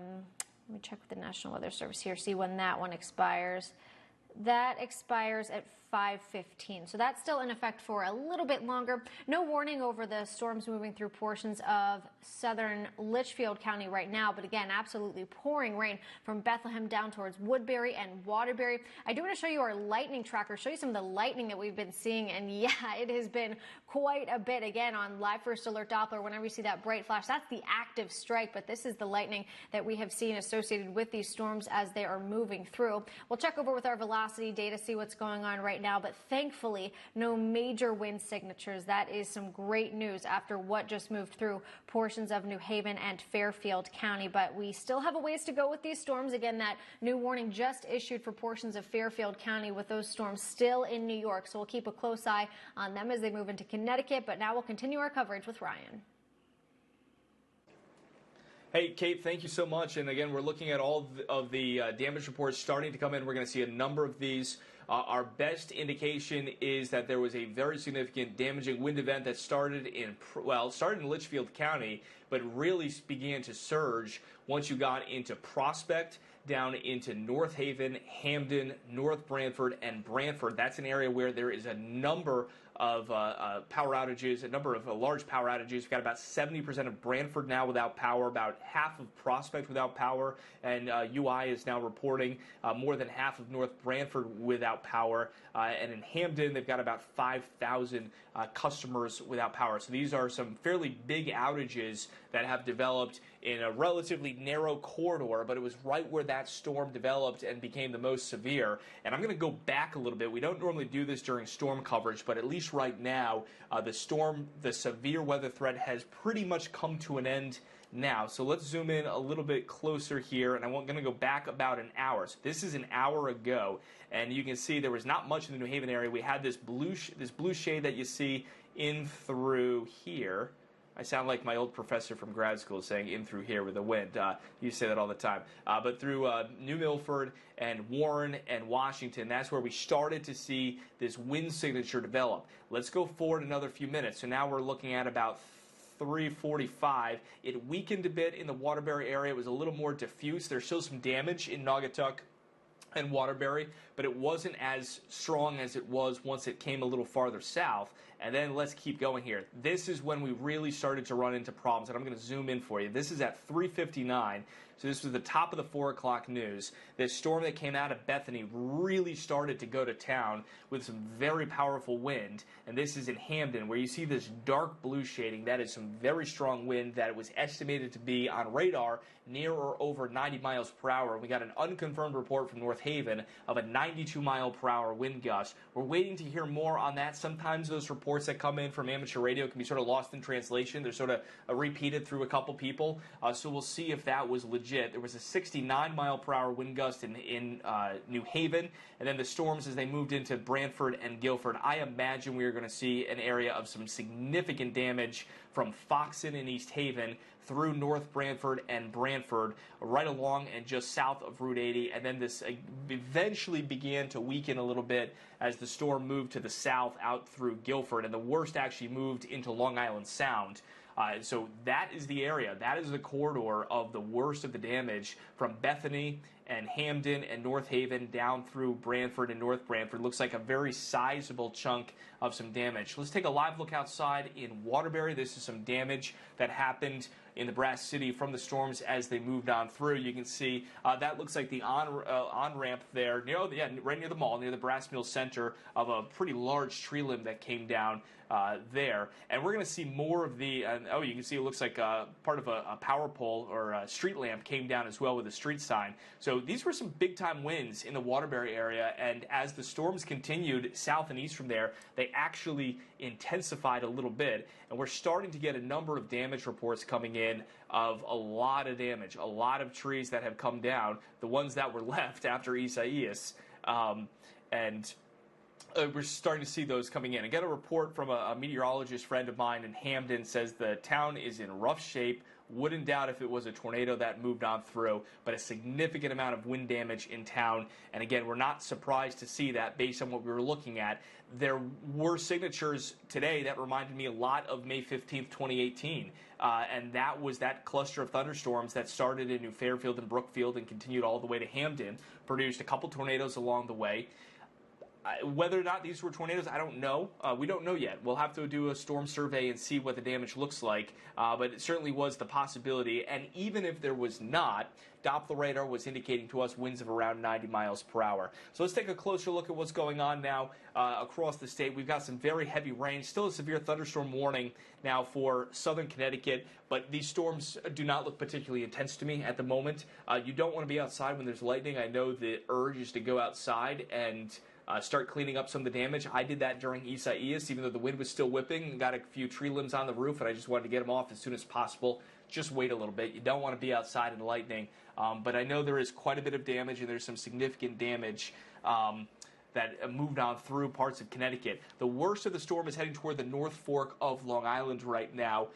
me check with the National Weather Service here, see when that one expires. That expires at 5:15. So that's still in effect for a little bit longer. No warning over the storms moving through portions of southern Litchfield County right now, but again, absolutely pouring rain from Bethlehem down towards Woodbury and Waterbury. I do want to show you our lightning tracker, show you some of the lightning that we've been seeing, and yeah, it has been quite a bit. Again, on Live First Alert Doppler, whenever you see that bright flash, that's the active strike, but this is the lightning that we have seen associated with these storms as they are moving through. We'll check over with our velocity data, see what's going on right now, but thankfully no major wind signatures. That is some great news after what just moved through portions of New Haven and Fairfield County, but we still have a ways to go with these storms. Again, that new warning just issued for portions of Fairfield County with those storms still in New York, so we'll keep a close eye on them as they move into Connecticut, but now we'll continue our coverage with Ryan. Hey, Kate, thank you so much. And again, we're looking at all of the damage reports starting to come in. We're going to see a number of these. Our best indication is that there was a very significant damaging wind event that started in Litchfield County, but really began to surge once you got into Prospect, down into North Haven, Hamden, North Branford, and Branford. That's an area where there is a number of power outages, a number of large power outages. We've got about 70% of Branford now without power, about half of Prospect without power, and UI is now reporting more than half of North Branford without power. And in Hamden, they've got about 5,000 customers without power. So these are some fairly big outages that have developed in a relatively narrow corridor, but it was right where that storm developed and became the most severe. And I'm going to go back a little bit. We don't normally do this during storm coverage, but at least right now, the severe weather threat has pretty much come to an end now. So let's zoom in a little bit closer here, and I'm going to go back about an hour. So this is an hour ago, and you can see there was not much in the New Haven area. We had this blue shade that you see in through here. I sound like my old professor from grad school saying in through here with the wind. You say that all the time. But through New Milford and Warren and Washington, that's where we started to see this wind signature develop. Let's go forward another few minutes. So now we're looking at about 3:45. It weakened a bit in the Waterbury area. It was a little more diffuse. There's still some damage in Naugatuck and Waterbury, but it wasn't as strong as it was once it came a little farther south. And then let's keep going here. This is when we really started to run into problems, and I'm going to zoom in for you. This is at 3:59. So this was the top of the 4 o'clock news. This storm that came out of Bethany really started to go to town with some very powerful wind. And this is in Hamden, where you see this dark blue shading. That is some very strong wind that was estimated to be on radar near or over 90 miles per hour. We got an unconfirmed report from North Haven of a 92 mile per hour wind gust. We're waiting to hear more on that. Sometimes those reports that come in from amateur radio can be sort of lost in translation. They're sort of repeated through a couple people. So we'll see if that was legit. There was a 69 mile per hour wind gust in New Haven, and then the storms as they moved into Branford and Guilford. I imagine we are going to see an area of some significant damage from Foxen in East Haven through North Branford and Branford, right along and just south of Route 80, and then this eventually began to weaken a little bit as the storm moved to the south out through Guilford, and the worst actually moved into Long Island Sound. So that is the area, that is the corridor of the worst of the damage from Bethany and Hamden and North Haven down through Branford and North Branford. Looks like a very sizable chunk of some damage. Let's take a live look outside in Waterbury. This is some damage that happened in the Brass City from the storms as they moved on through. You can see that looks like the on-ramp there, right near the mall, near the Brass Mill Center, of a pretty large tree limb that came down there. And we're going to see more of the, you can see it looks like part of a power pole or a street lamp came down as well with a street sign. So these were some big-time winds in the Waterbury area, and as the storms continued south and east from there, they actually intensified a little bit, and we're starting to get a number of damage reports coming in of a lot of damage, a lot of trees that have come down, the ones that were left after Isaias, and we're starting to see those coming in. I got a report from a meteorologist friend of mine in Hamden, says the town is in rough shape. Wouldn't doubt if it was a tornado that moved on through, but a significant amount of wind damage in town. And again, we're not surprised to see that based on what we were looking at. There were signatures today that reminded me a lot of May 15th, 2018. And that was that cluster of thunderstorms that started in New Fairfield and Brookfield and continued all the way to Hamden, produced a couple tornadoes along the way. Whether or not these were tornadoes, I don't know. We don't know yet. We'll have to do a storm survey and see what the damage looks like. But it certainly was the possibility. And even if there was not, Doppler radar was indicating to us winds of around 90 miles per hour. So let's take a closer look at what's going on now across the state. We've got some very heavy rain, still a severe thunderstorm warning now for southern Connecticut, but these storms do not look particularly intense to me at the moment. You don't want to be outside when there's lightning. I know the urge is to go outside and start cleaning up some of the damage. I did that during Isaias, even though the wind was still whipping. Got a few tree limbs on the roof, and I just wanted to get them off as soon as possible. Just wait a little bit. You don't want to be outside in lightning. But I know there is quite a bit of damage, and there's some significant damage that moved on through parts of Connecticut. The worst of the storm is heading toward the North Fork of Long Island right now.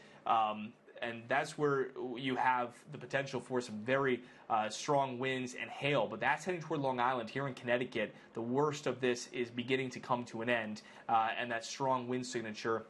And that's where you have the potential for some very strong winds and hail. But that's heading toward Long Island. Here in Connecticut, the worst of this is beginning to come to an end, and that strong wind signature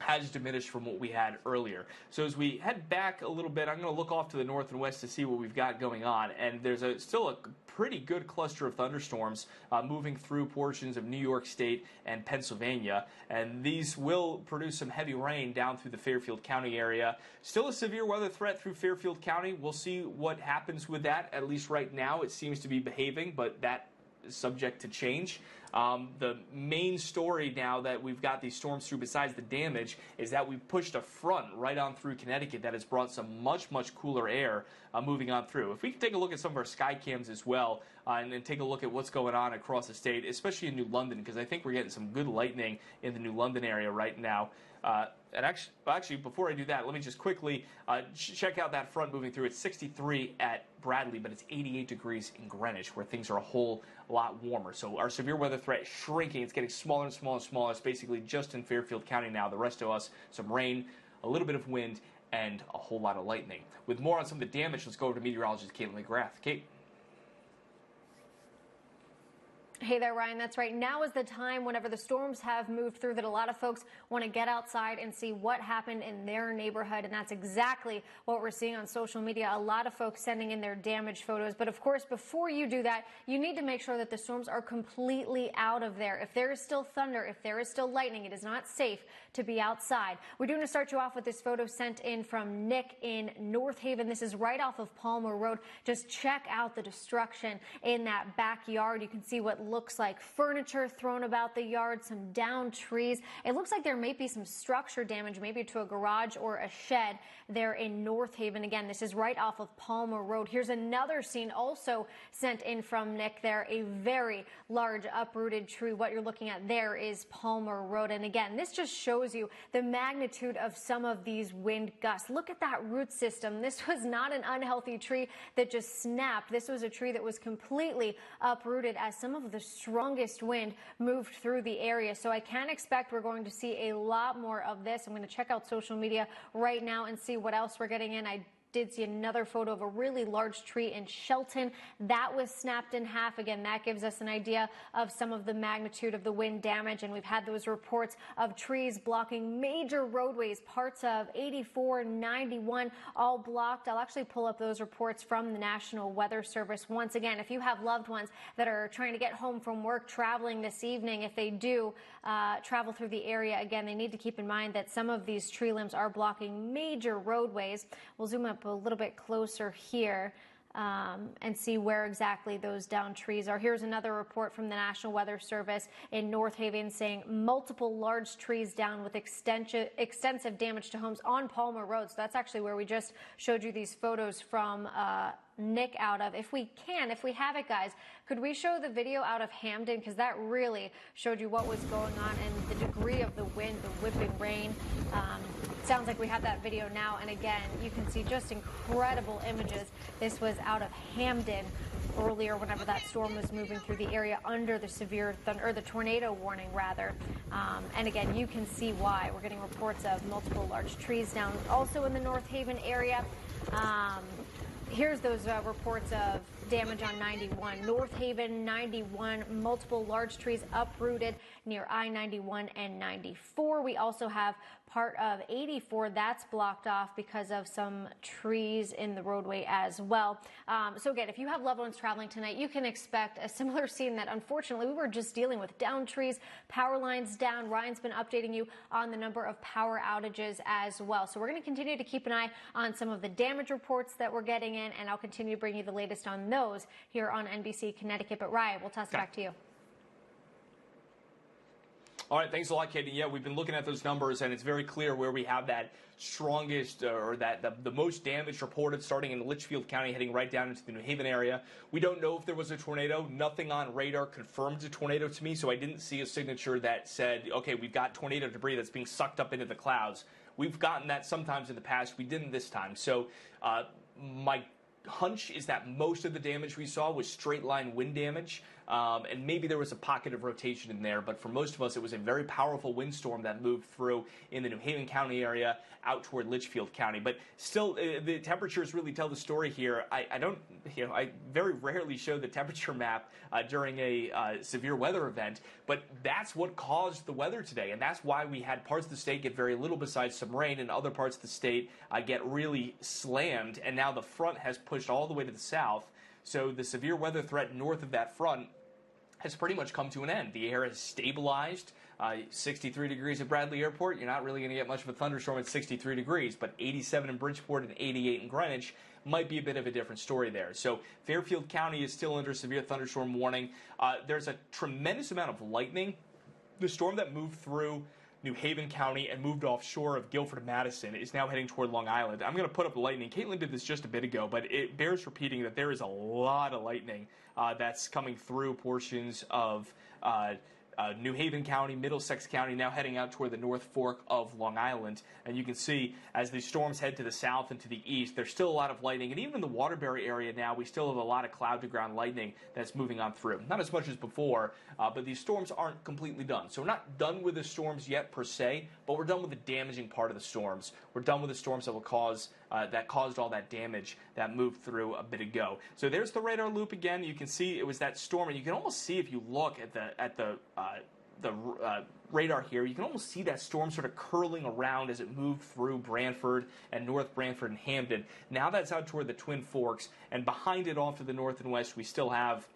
has diminished from what we had earlier. So as we head back a little bit, I'm going to look off to the north and west to see what we've got going on. And there's still a pretty good cluster of thunderstorms moving through portions of New York State and Pennsylvania. And these will produce some heavy rain down through the Fairfield County area. Still a severe weather threat through Fairfield County. We'll see what happens with that. At least right now it seems to be behaving, but that is subject to change. The main story now that we've got these storms through, besides the damage, is that we've pushed a front right on through Connecticut that has brought some much cooler air moving on through. If we can take a look at some of our sky cams as well, and then take a look at what's going on across the state, especially in New London, because I think we're getting some good lightning in the New London area right now. And actually, before I do that, let me just quickly check out that front moving through. It's 63 at Bradley, but it's 88 degrees in Greenwich, where things are a whole lot warmer. So our severe weather threat is shrinking. It's getting smaller and smaller and smaller. It's basically just in Fairfield County now. The rest of us, some rain, a little bit of wind, and a whole lot of lightning. With more on some of the damage, let's go over to meteorologist Caitlin McGrath. Kate? Hey there, Ryan. That's right. Now is the time, whenever the storms have moved through, that a lot of folks want to get outside and see what happened in their neighborhood. And that's exactly what we're seeing on social media. A lot of folks sending in their damage photos. But of course, before you do that, you need to make sure that the storms are completely out of there. If there is still thunder, if there is still lightning, it is not safe to be outside. We're going to start you off with this photo sent in from Nick in North Haven. This is right off of Palmer Road. Just check out the destruction in that backyard. You can see what looks like furniture thrown about the yard, some downed trees. It looks like there may be some structure damage, maybe to a garage or a shed there in North Haven. Again, this is right off of Palmer Road. Here's another scene also sent in from Nick there, a very large uprooted tree. What you're looking at there is Palmer Road. And again, this just shows you the magnitude of some of these wind gusts. Look at that root system. This was not an unhealthy tree that just snapped. This was a tree that was completely uprooted as some of the strongest wind moved through the area. So I can expect we're going to see a lot more of this. I'm going to check out social media right now and see what else we're getting in. I did see another photo of a really large tree in Shelton that was snapped in half. Again, that gives us an idea of some of the magnitude of the wind damage. And we've had those reports of trees blocking major roadways, parts of 84, 91, all blocked. I'll actually pull up those reports from the National Weather Service. Once again, if you have loved ones that are trying to get home from work, traveling this evening, if they do travel through the area, again, they need to keep in mind that some of these tree limbs are blocking major roadways. We'll zoom up a little bit closer here and see where exactly those downed trees are. Here's another report from the National Weather Service in North Haven saying multiple large trees down with extensive damage to homes on Palmer Road. So that's actually where we just showed you these photos from Nick out of. If we have it, guys, could we show the video out of Hamden? Because that really showed you what was going on and the degree of the wind, the whipping rain. Sounds like we have that video now. And again, you can see just incredible images. This was out of Hamden earlier whenever that storm was moving through the area under the severe thunder, or the tornado warning rather. And again, you can see why. We're getting reports of multiple large trees down also in the North Haven area. Here's those reports of damage on 91. North Haven, 91, multiple large trees uprooted near I-91 and 94. We also have part of 84 that's blocked off because of some trees in the roadway as well. So again, if you have loved ones traveling tonight, you can expect a similar scene that unfortunately we were just dealing with. Downed trees, power lines down. Ryan's been updating you on the number of power outages as well. So we're going to continue to keep an eye on some of the damage reports that we're getting in, and I'll continue to bring you the latest on those here on NBC Connecticut. But Ryan, we'll toss it back to you. All right, thanks a lot, Katie. Yeah, we've been looking at those numbers, and it's very clear where we have that strongest or that the most damage reported, starting in Litchfield County, heading right down into the New Haven area. We don't know if there was a tornado. Nothing on radar confirmed a tornado to me, so I didn't see a signature that said, okay, we've got tornado debris that's being sucked up into the clouds. We've gotten that sometimes in the past. We didn't this time. So my hunch is that most of the damage we saw was straight line wind damage, and maybe there was a pocket of rotation in there, but for most of us it was a very powerful windstorm that moved through in the New Haven County area out toward Litchfield County. But still, the temperatures really tell the story here. I very rarely show the temperature map during a severe weather event, but that's what caused the weather today, and that's why we had parts of the state get very little besides some rain, and other parts of the state get really slammed, and now the front has pushed all the way to the south. So the severe weather threat north of that front has pretty much come to an end. The air has stabilized. 63 degrees at Bradley Airport. You're not really going to get much of a thunderstorm at 63 degrees, but 87 in Bridgeport and 88 in Greenwich might be a bit of a different story there. So Fairfield County is still under severe thunderstorm warning. There's a tremendous amount of lightning. The storm that moved through New Haven County and moved offshore of Guilford and Madison is now heading toward Long Island. I'm going to put up lightning. Caitlin did this just a bit ago, but it bears repeating that there is a lot of lightning that's coming through portions of New Haven County, Middlesex County, now heading out toward the North Fork of Long Island. And you can see as these storms head to the south and to the east, there's still a lot of lightning. And even in the Waterbury area now, we still have a lot of cloud-to-ground lightning that's moving on through. Not as much as before, but these storms aren't completely done. So we're not done with the storms yet per se, but we're done with the damaging part of the storms. We're done with the storms that will caused all that damage that moved through a bit ago. So there's the radar loop again. You can see it was that storm, and you can almost see if you look at the radar here, you can almost see that storm sort of curling around as it moved through Branford and North Branford and Hamden. Now that's out toward the Twin Forks, and behind it off to the north and west, we still have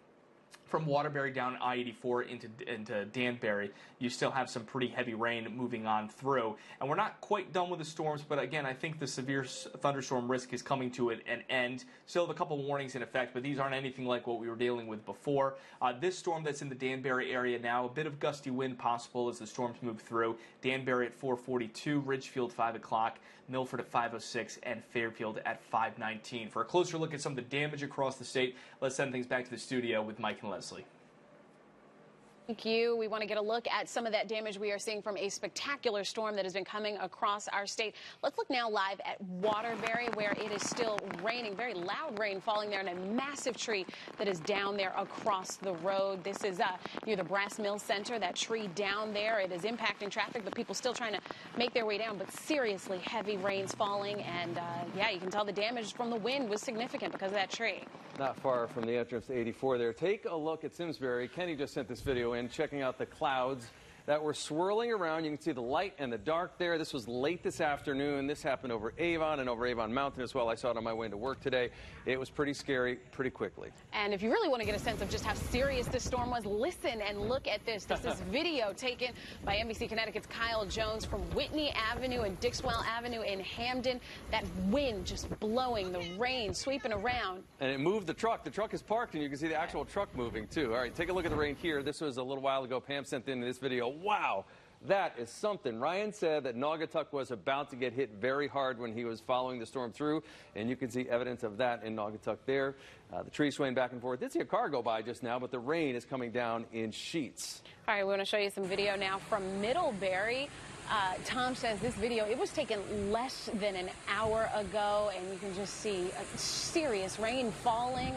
from Waterbury down I-84 into Danbury, you still have some pretty heavy rain moving on through. And we're not quite done with the storms, but again, I think the severe thunderstorm risk is coming to an end. Still have a couple warnings in effect, but these aren't anything like what we were dealing with before. This storm that's in the Danbury area now, a bit of gusty wind possible as the storms move through. Danbury at 4:42, Ridgefield 5 o'clock, Milford at 5:06, and Fairfield at 5:19. For a closer look at some of the damage across the state, let's send things back to the studio with Mike and Leslie. Thank you. We want to get a look at some of that damage we are seeing from a spectacular storm that has been coming across our state. Let's look now live at Waterbury, where it is still raining, very loud rain falling there, and a massive tree that is down there across the road. This is near the Brass Mill Center. That tree down there, it is impacting traffic, but people still trying to make their way down. But seriously heavy rains falling, and yeah, you can tell the damage from the wind was significant because of that tree. Not far from the entrance to 84 there. Take a look at Simsbury. Kenny just sent this video in, checking out the clouds that were swirling around. You can see the light and the dark there. This was late this afternoon. This happened over Avon and over Avon Mountain as well. I saw it on my way into work today. It was pretty scary pretty quickly. And if you really want to get a sense of just how serious this storm was, listen and look at this. This is video taken by NBC Connecticut's Kyle Jones from Whitney Avenue and Dixwell Avenue in Hamden. That wind just blowing, the rain sweeping around. And it moved the truck. The truck is parked, and you can see the actual truck moving, too. All right, take a look at the rain here. This was a little while ago. Pam sent in this video. Wow, that is something. Ryan said that Naugatuck was about to get hit very hard when he was following the storm through, and you can see evidence of that in Naugatuck there. The trees swaying back and forth. Did see a car go by just now, but the rain is coming down in sheets. All right, we want to show you some video now from Middlebury. Tom says this video, it was taken less than an hour ago, and you can just see serious rain falling,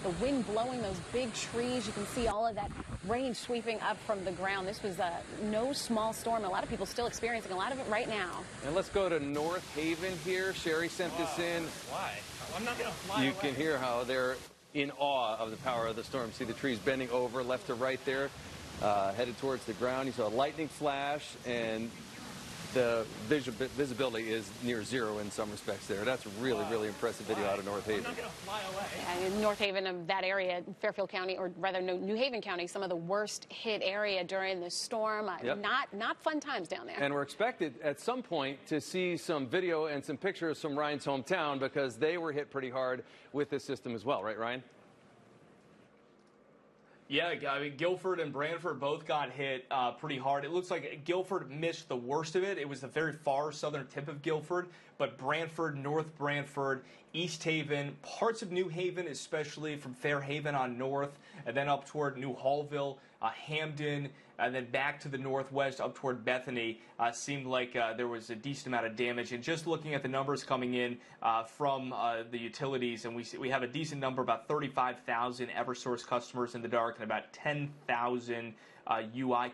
the wind blowing those big trees. You can see all of that rain sweeping up from the ground. This was no small storm. A lot of people still experiencing a lot of it right now. And let's go to North Haven here. Sherry sent this in. Why? I'm not going to fly You away. can hear how they're in awe of the power of the storm. See the trees bending over left to right there, headed towards the ground. You saw a lightning flash, and the visibility is near zero in some respects there. That's really, really impressive video out of North Haven. I'm not going to fly away. And in North Haven, of that area, Fairfield County, or rather New Haven County, some of the worst hit area during the storm. Yep. Not fun times down there. And we're expected at some point to see some video and some pictures from Ryan's hometown, because they were hit pretty hard with this system as well, right, Ryan? Yeah, I mean, Guilford and Branford both got hit pretty hard. It looks like Guilford missed the worst of it. It was the very far southern tip of Guilford, but Branford, North Branford, East Haven, parts of New Haven, especially from Fairhaven on north, and then up toward New Hallville, Hamden, and then back to the northwest up toward Bethany, seemed like there was a decent amount of damage. And just looking at the numbers coming in from the utilities, and we have a decent number, about 35,000 Eversource customers in the dark and about 10,000 UI